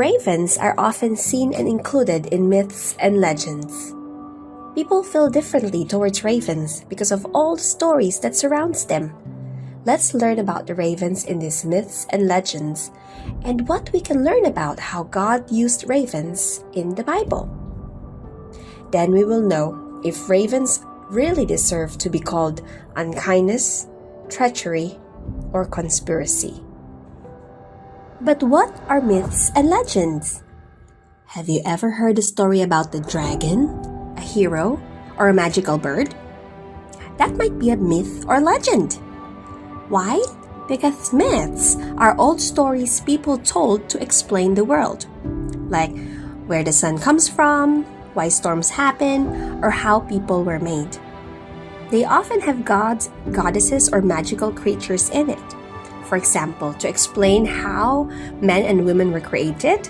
Ravens are often seen and included in myths and legends. People feel differently towards ravens because of all the stories that surrounds them. Let's learn about the ravens in these myths and legends and what we can learn about how God used ravens in the Bible. Then we will know if ravens really deserve to be called unkindness, treachery, or conspiracy. But what are myths and legends? Have you ever heard a story about the dragon, a hero, or a magical bird? That might be a myth or legend. Why? Because myths are old stories people told to explain the world, like where the sun comes from, why storms happen, or how people were made. They often have gods, goddesses, or magical creatures in it. For example, to explain how men and women were created,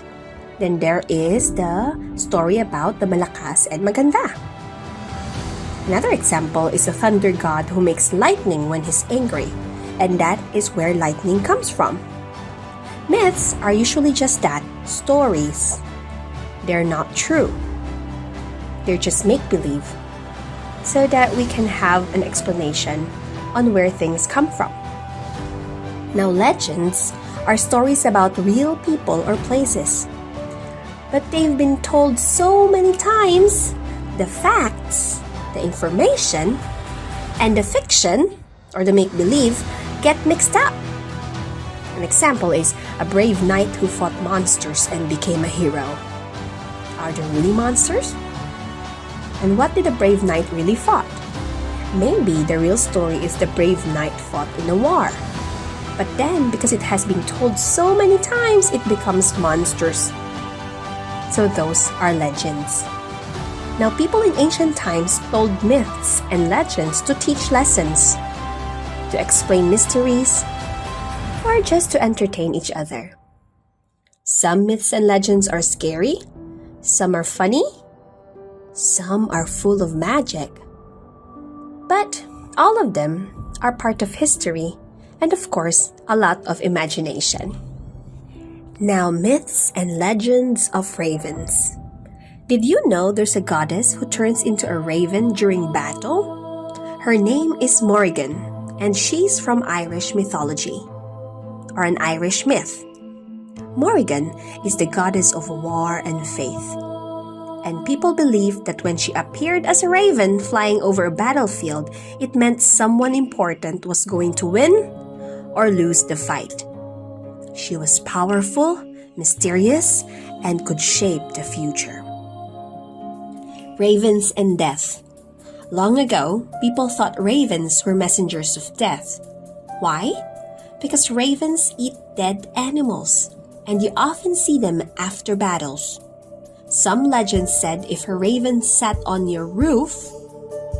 then there is the story about the malakas and maganda. Another example is a thunder god who makes lightning when he's angry, and that is where lightning comes from. Myths are usually just that, stories. They're not true. They're just make-believe, so that we can have an explanation on where things come from. Now, legends are stories about real people or places. But they've been told so many times, the facts, the information, and the fiction, or the make-believe, get mixed up. An example is a brave knight who fought monsters and became a hero. Are there really monsters? And what did a brave knight really fought? Maybe the real story is the brave knight fought in a war. But then, because it has been told so many times, it becomes monsters. So those are legends. Now, people in ancient times told myths and legends to teach lessons, to explain mysteries, or just to entertain each other. Some myths and legends are scary, some are funny, some are full of magic. But all of them are part of history, and of course, a lot of imagination. Now, myths and legends of ravens. Did you know there's a goddess who turns into a raven during battle? Her name is Morrigan, and she's from Irish mythology, or an Irish myth. Morrigan is the goddess of war and faith. And people believed that when she appeared as a raven flying over a battlefield, it meant someone important was going to win or lose the fight. She was powerful, mysterious, and could shape the future. Ravens and death. Long ago, people thought ravens were messengers of death. Why? Because ravens eat dead animals, and you often see them after battles. Some legends said if a raven sat on your roof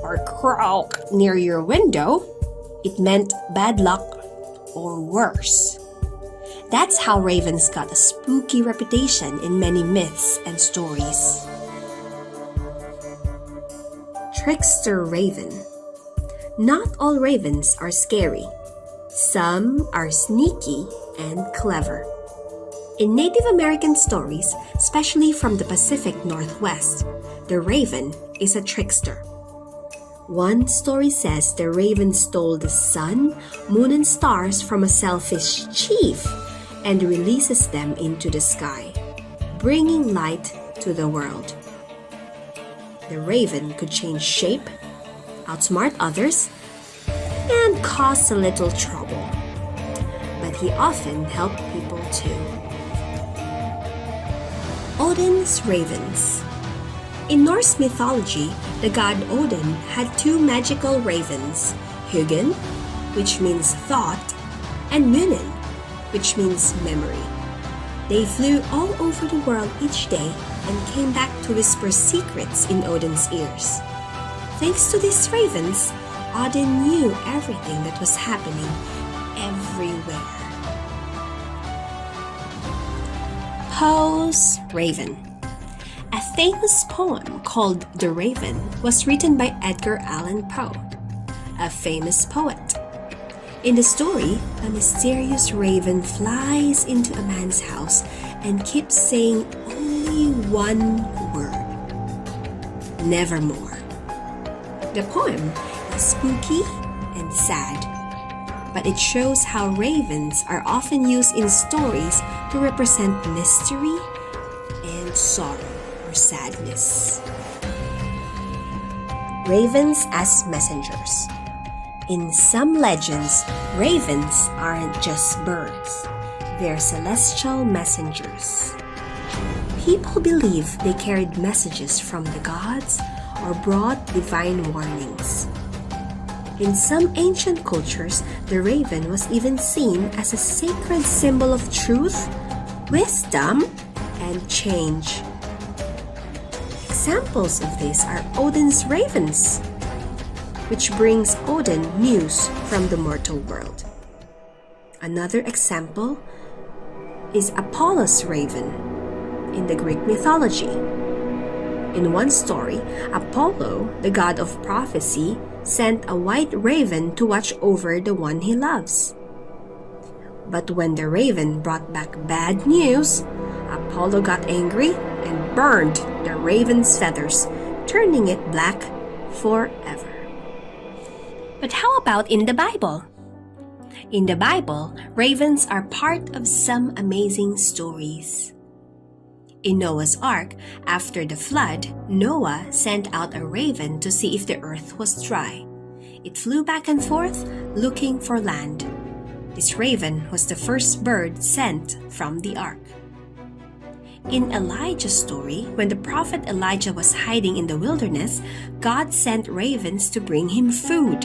or crawled near your window, it meant bad luck or worse. That's how ravens got a spooky reputation in many myths and stories. Trickster raven. Not all ravens are scary. Some are sneaky and clever. In Native American stories, especially from the Pacific Northwest, the raven is a trickster. One story says the raven stole the sun, moon, and stars from a selfish chief and releases them into the sky, bringing light to the world. The raven could change shape, outsmart others, and cause a little trouble. But he often helped people too. Odin's ravens. In Norse mythology, the god Odin had two magical ravens, Hugin, which means thought, and Munin, which means memory. They flew all over the world each day and came back to whisper secrets in Odin's ears. Thanks to these ravens, Odin knew everything that was happening everywhere. Poe's Raven. A famous poem called The Raven was written by Edgar Allan Poe, a famous poet. In the story, a mysterious raven flies into a man's house and keeps saying only one word: nevermore. The poem is spooky and sad, but it shows how ravens are often used in stories to represent mystery and sorrow or sadness. Ravens as messengers. In some legends, ravens aren't just birds. They're celestial messengers. People believe they carried messages from the gods or brought divine warnings. In some ancient cultures, the raven was even seen as a sacred symbol of truth, wisdom, and change. Examples of this are Odin's ravens, which brings Odin news from the mortal world. Another example is Apollo's raven in the Greek mythology. In one story, Apollo, the god of prophecy, sent a white raven to watch over the one he loves. But when the raven brought back bad news, Apollo got angry and burned the raven's feathers, turning it black forever. But how about in the Bible? In the Bible, ravens are part of some amazing stories. In Noah's Ark, after the flood, Noah sent out a raven to see if the earth was dry. It flew back and forth, looking for land. This raven was the first bird sent from the ark. In Elijah's story, when the prophet Elijah was hiding in the wilderness, God sent ravens to bring him food,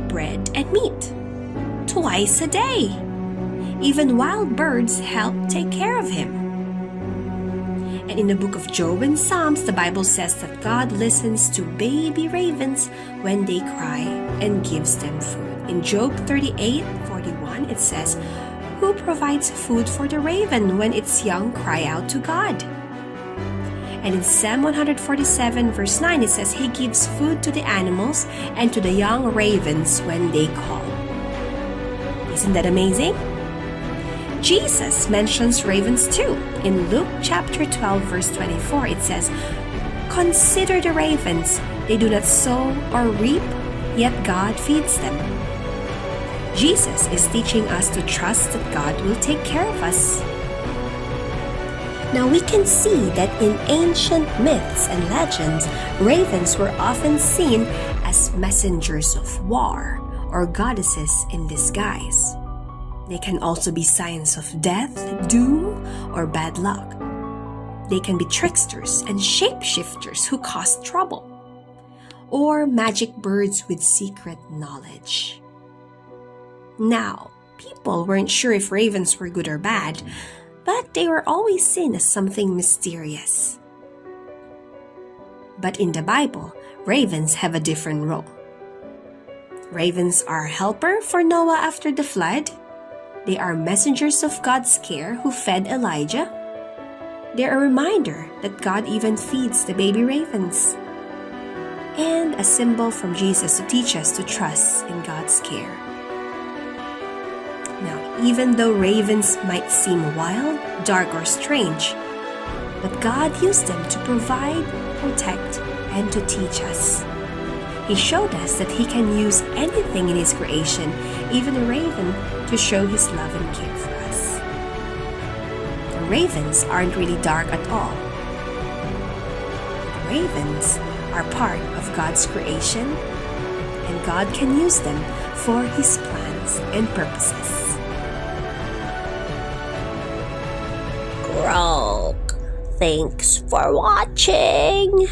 bread and meat, twice a day. Even wild birds helped take care of him. And in the book of Job and Psalms, the Bible says that God listens to baby ravens when they cry and gives them food. In Job 38:41, it says, "Who provides food for the raven when its young cry out to God?" And in Psalm 147 verse 9, it says, "He gives food to the animals and to the young ravens when they call." Isn't that amazing? Jesus mentions ravens too. In Luke chapter 12 verse 24, it says, "Consider the ravens. They do not sow or reap, yet God feeds them." Jesus is teaching us to trust that God will take care of us. Now we can see that in ancient myths and legends, ravens were often seen as messengers of war or goddesses in disguise. They can also be signs of death, doom, or bad luck. They can be tricksters and shapeshifters who cause trouble, or magic birds with secret knowledge. Now, people weren't sure if ravens were good or bad, but they were always seen as something mysterious. But in the Bible, ravens have a different role. Ravens are a helper for Noah after the flood. They are messengers of God's care who fed Elijah. They're a reminder that God even feeds the baby ravens. And a symbol from Jesus to teach us to trust in God's care. Now, even though ravens might seem wild, dark, or strange, but God used them to provide, protect, and to teach us. He showed us that He can use anything in His creation, even a raven, to show His love and care for us. The ravens aren't really dark at all. The ravens are part of God's creation, and God can use them for His plans and purposes. Grok, thanks for watching!